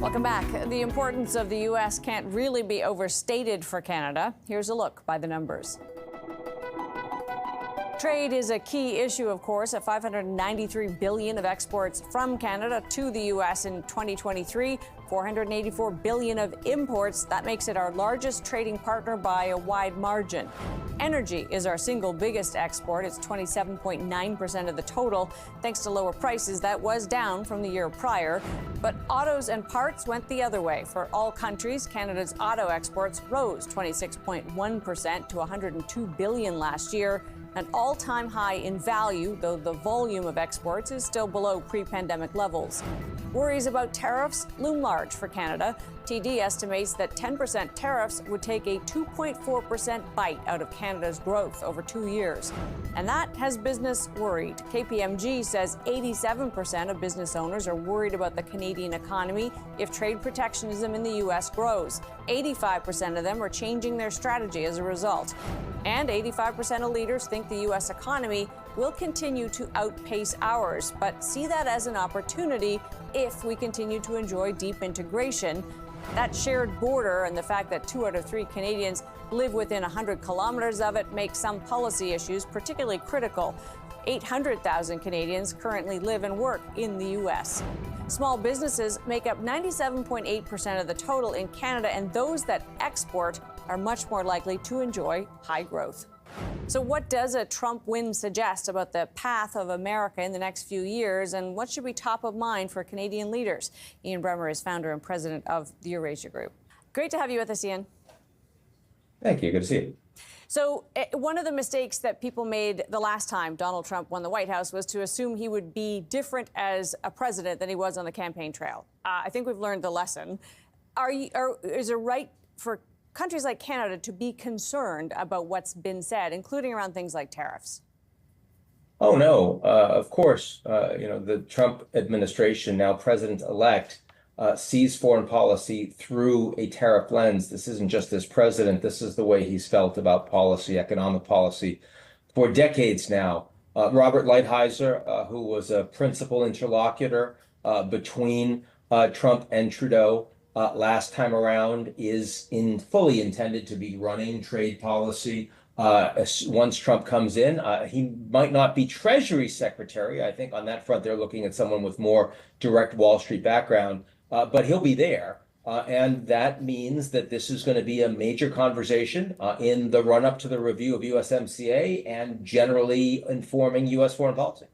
Welcome back. The importance of the U.S. can't really be overstated for Canada. Here's a look by the numbers. Trade is a key issue, of course, at $593 billion of exports from Canada to the U.S. in 2023, $484 billion of imports. That makes it our largest trading partner by a wide margin. Energy is our single biggest export. It's 27.9% of the total. Thanks to lower prices, that was down from the year prior. But autos and parts went the other way. For all countries, Canada's auto exports rose 26.1% to $102 billion last year, an all-time high in value, though the volume of exports is still below pre-pandemic levels. Worries about tariffs loom large for Canada. TD estimates that 10% tariffs would take a 2.4% bite out of Canada's growth over 2 years. And that has business worried. KPMG says 87% of business owners are worried about the Canadian economy if trade protectionism in the U.S. grows. 85% of them are changing their strategy as a result. And 85% of leaders think the U.S. economy will continue to outpace ours, but see that as an opportunity if we continue to enjoy deep integration. That shared border and the fact that 2 out of 3 Canadians live within 100 kilometers of it makes some policy issues particularly critical. 800,000 Canadians currently live and work in the U.S. Small businesses make up 97.8% of the total in Canada, and those that export are much more likely to enjoy high growth. So what does a Trump win suggest about the path of America in the next few years, and what should be top of mind for Canadian leaders? Ian Bremmer is founder and president of the Eurasia Group. Great to have you with us, Ian. Thank you. Good to see you. So one of the mistakes that people made the last time Donald Trump won the White House was to assume he would be different as a president than he was on the campaign trail. I think we've learned the lesson. Is it right for countries like Canada to be concerned about what's been said, including around things like tariffs? Oh, no, of course. The Trump administration, now president-elect, sees foreign policy through a tariff lens. This isn't just this president. This is the way he's felt about policy, economic policy, for decades now. Robert Lighthizer, who was a principal interlocutor between Trump and Trudeau, last time around, is fully intended to be running trade policy. Once Trump comes in, he might not be Treasury Secretary. I think on that front, they're looking at someone with more direct Wall Street background, but he'll be there. And that means that this is going to be a major conversation in the run-up to the review of USMCA and generally informing U.S. foreign policy.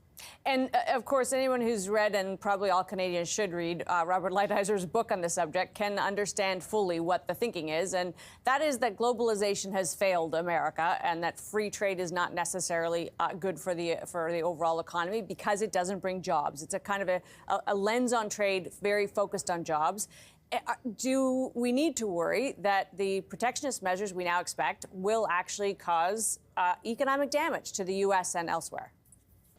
And of course, anyone who's read, and probably all Canadians should read, Robert Lighthizer's book on the subject can understand fully what the thinking is. And that is that globalization has failed America and that free trade is not necessarily good for the overall economy because it doesn't bring jobs. It's a kind of a lens on trade, very focused on jobs. Do we need to worry that the protectionist measures we now expect will actually cause economic damage to the U.S. and elsewhere?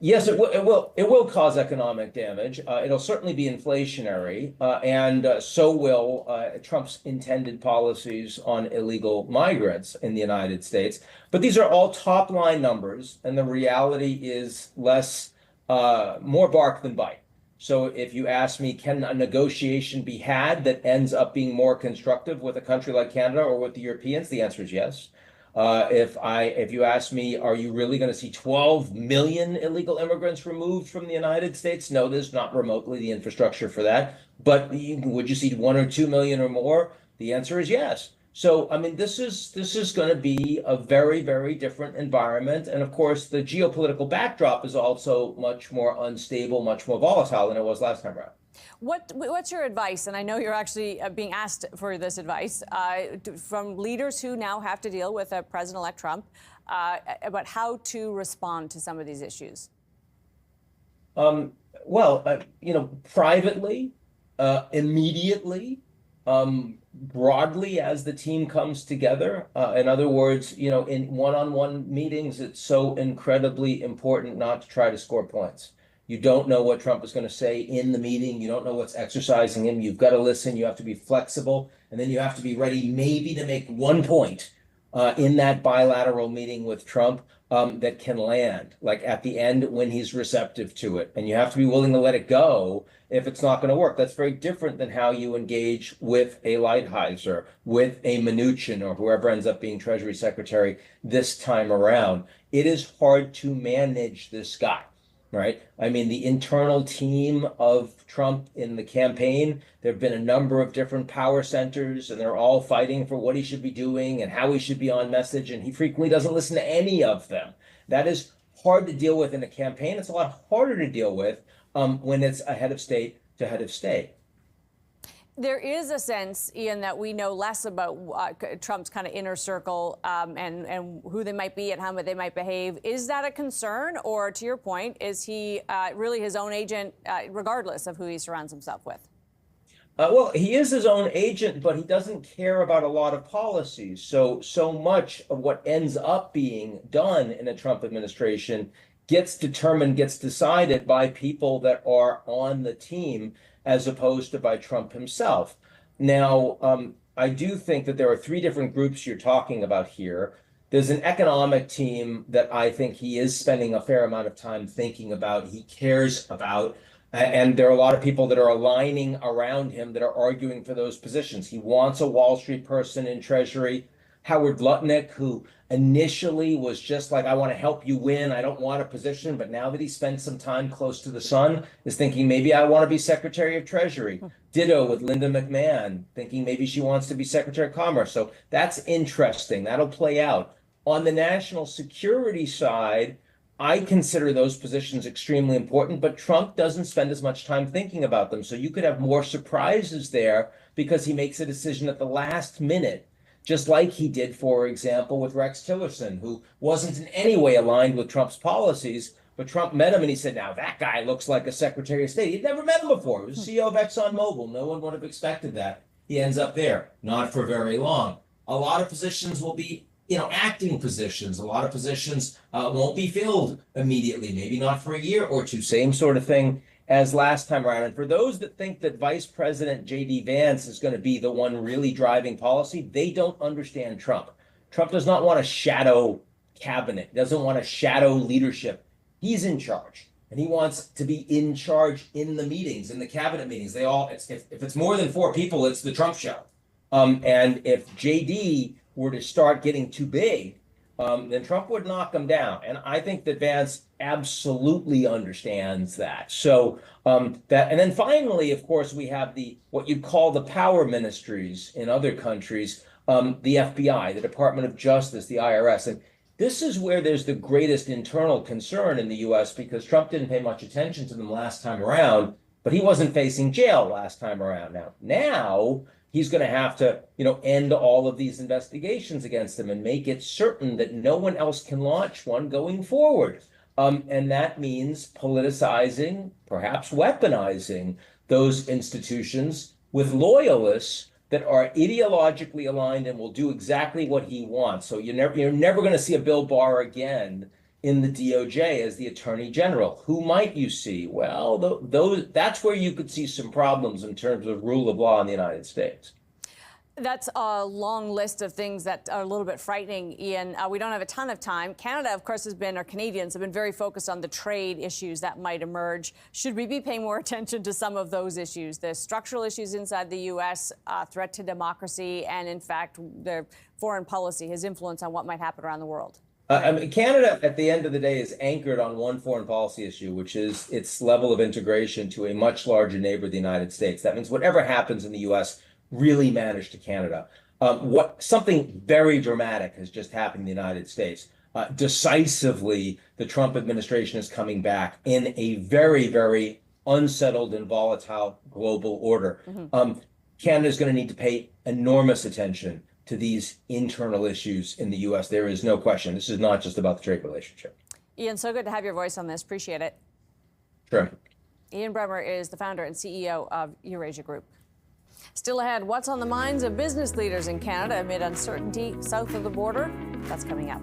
Yes, it will. It will cause economic damage. It'll certainly be inflationary, and so will Trump's intended policies on illegal migrants in the United States. But these are all top-line numbers, and the reality is more bark than bite. So if you ask me, can a negotiation be had that ends up being more constructive with a country like Canada or with the Europeans? The answer is yes. If you ask me, are you really going to see 12 million illegal immigrants removed from the United States? No, there's not remotely the infrastructure for that. But would you see 1 or 2 million or more? The answer is yes. So, I mean, this is going to be a very, very different environment. And of course, the geopolitical backdrop is also much more unstable, much more volatile than it was last time around. What's your advice? And I know you're actually being asked for this advice from leaders who now have to deal with President-elect Trump about how to respond to some of these issues. Privately, immediately, broadly as the team comes together. In other words, in one-on-one meetings, it's so incredibly important not to try to score points. You don't know what Trump is going to say in the meeting. You don't know what's exercising him. You've got to listen. You have to be flexible. And then you have to be ready maybe to make 1 point in that bilateral meeting with Trump. that can land, like at the end when he's receptive to it. And you have to be willing to let it go if it's not going to work. That's very different than how you engage with a Lighthizer, with a Mnuchin, or whoever ends up being Treasury Secretary this time around. It is hard to manage this guy. Right. I mean, the internal team of Trump in the campaign, there have been a number of different power centers, and they're all fighting for what he should be doing and how he should be on message. And he frequently doesn't listen to any of them. That is hard to deal with in a campaign. It's a lot harder to deal with when it's a head of state to head of state. There is a sense, Ian, that we know less about Trump's kind of inner circle and who they might be and how they might behave. Is that a concern? Or to your point, is he really his own agent, regardless of who he surrounds himself with? Well, he is his own agent, but he doesn't care about a lot of policies. So much of what ends up being done in a Trump administration gets determined, gets decided by people that are on the team, as opposed to by Trump himself. Now, I do think that there are three different groups you're talking about here. There's an economic team that I think he is spending a fair amount of time thinking about, he cares about, and there are a lot of people that are aligning around him that are arguing for those positions. He wants a Wall Street person in Treasury. Howard Lutnick, who initially was just like, I want to help you win, I don't want a position, but now that he spent some time close to the sun, is thinking maybe I want to be Secretary of Treasury. Ditto with Linda McMahon, thinking maybe she wants to be Secretary of Commerce. So that's interesting. That'll play out. On the national security side, I consider those positions extremely important, but Trump doesn't spend as much time thinking about them. So you could have more surprises there because he makes a decision at the last minute, just like he did, for example, with Rex Tillerson, who wasn't in any way aligned with Trump's policies, but Trump met him and he said, now that guy looks like a Secretary of State. He'd never met him before. He was CEO of ExxonMobil. No one would have expected that. He ends up there, not for very long. A lot of positions will be, acting positions. A lot of positions won't be filled immediately, maybe not for a year or two. Same sort of thing as last time around. And for those that think that Vice President J.D. Vance is going to be the one really driving policy, they don't understand Trump. Trump does not want a shadow cabinet, doesn't want a shadow leadership. He's in charge, and he wants to be in charge in the meetings, in the cabinet meetings. If it's more than four people, it's the Trump show. And if J.D. were to start getting too big, then Trump would knock him down. And I think that Vance absolutely understands that. So and then finally, of course, we have what you'd call the power ministries in other countries, the FBI, the Department of Justice, the IRS. And this is where there's the greatest internal concern in the US, because Trump didn't pay much attention to them last time around, but he wasn't facing jail last time around. Now he's going to have to, end all of these investigations against him and make it certain that no one else can launch one going forward. And that means politicizing, perhaps weaponizing those institutions with loyalists that are ideologically aligned and will do exactly what he wants. So you're never going to see a Bill Barr again in the DOJ as the Attorney General. Who might you see? Well, that's where you could see some problems in terms of rule of law in the United States. That's a long list of things that are a little bit frightening, Ian. We don't have a ton of time. Canada, of course, Canadians have been very focused on the trade issues that might emerge. Should we be paying more attention to some of those issues, the structural issues inside the U.S., threat to democracy, and, in fact, the foreign policy, his influence on what might happen around the world? Canada, at the end of the day, is anchored on one foreign policy issue, which is its level of integration to a much larger neighbor, the United States. That means whatever happens in the U.S. really matters to Canada. Something very dramatic has just happened in the United States. Decisively, the Trump administration is coming back in a very, very unsettled and volatile global order. Canada is going to need to pay enormous attention to these internal issues in the U.S. There is no question. This is not just about the trade relationship. Ian, so good to have your voice on this. Appreciate it. Sure. Ian Bremmer is the founder and CEO of Eurasia Group. Still ahead, what's on the minds of business leaders in Canada amid uncertainty south of the border? That's coming up.